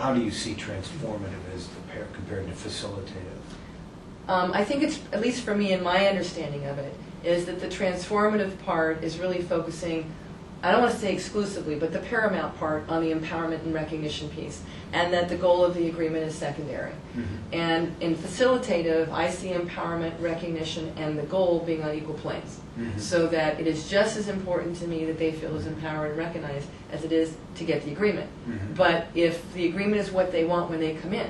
how do you see transformative as compared to facilitative? I think it's, at least for me and my understanding of it, is that the transformative part is really focusing, I don't want to say exclusively, but the paramount part on the empowerment and recognition piece, and that the goal of the agreement is secondary. And in facilitative, I see empowerment, recognition, and the goal being on equal planes. So that it is just as important to me that they feel as empowered and recognized as it is to get the agreement. But if the agreement is what they want when they come in,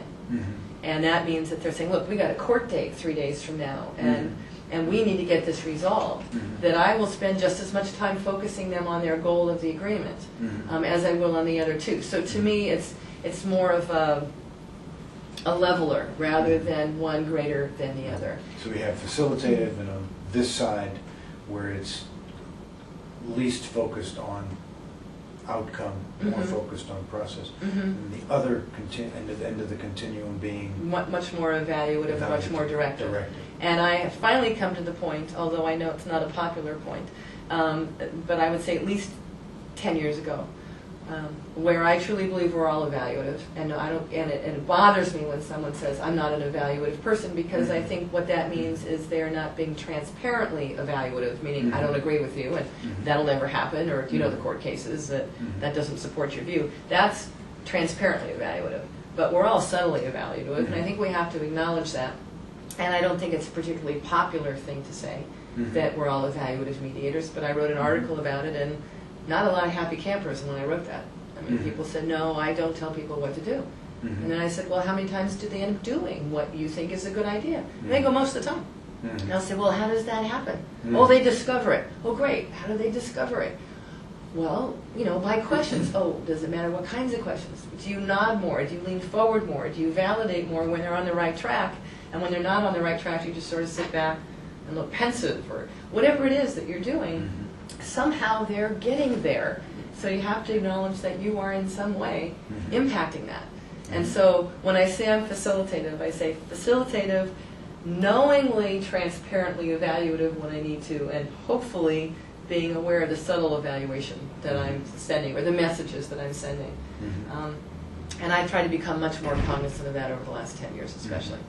and that means that they're saying, look, we got a court date 3 days from now, and we need to get this resolved, that I will spend just as much time focusing them on their goal of the agreement as I will on the other two. So to me, it's more of a leveler rather than one greater than the other. So we have facilitative, and on this side, where it's least focused on outcome, more focused on process, and the other end of the continuum being much more evaluative, much more directive. And I have finally come to the point, although I know it's not a popular point, but I would say at least 10 years ago, where I truly believe we're all evaluative, and it bothers me when someone says I'm not an evaluative person, because I think what that means is they're not being transparently evaluative, meaning I don't agree with you and that'll never happen, or you know the court cases that doesn't support your view. That's transparently evaluative, but we're all subtly evaluative, and I think we have to acknowledge that. And I don't think it's a particularly popular thing to say that we're all evaluative mediators, but I wrote an article about it, and not a lot of happy campers when I wrote that. I mean, people said, no, I don't tell people what to do. And then I said, well, how many times do they end up doing what you think is a good idea? And they go, most of the time. And I'll say, well, how does that happen? Oh, they discover it. Oh, great. How do they discover it? Well, you know, by questions. Oh, does it matter what kinds of questions? Do you nod more? Do you lean forward more? Do you validate more when they're on the right track? And when they're not on the right track, you just sort of sit back and look pensive, or whatever it is that you're doing. Somehow they're getting there. So you have to acknowledge that you are in some way impacting that. And so when I say I'm facilitative, I say facilitative, knowingly, transparently evaluative when I need to, and hopefully being aware of the subtle evaluation that I'm sending, or the messages that I'm sending. And I've tried to become much more cognizant of that over the last 10 years especially.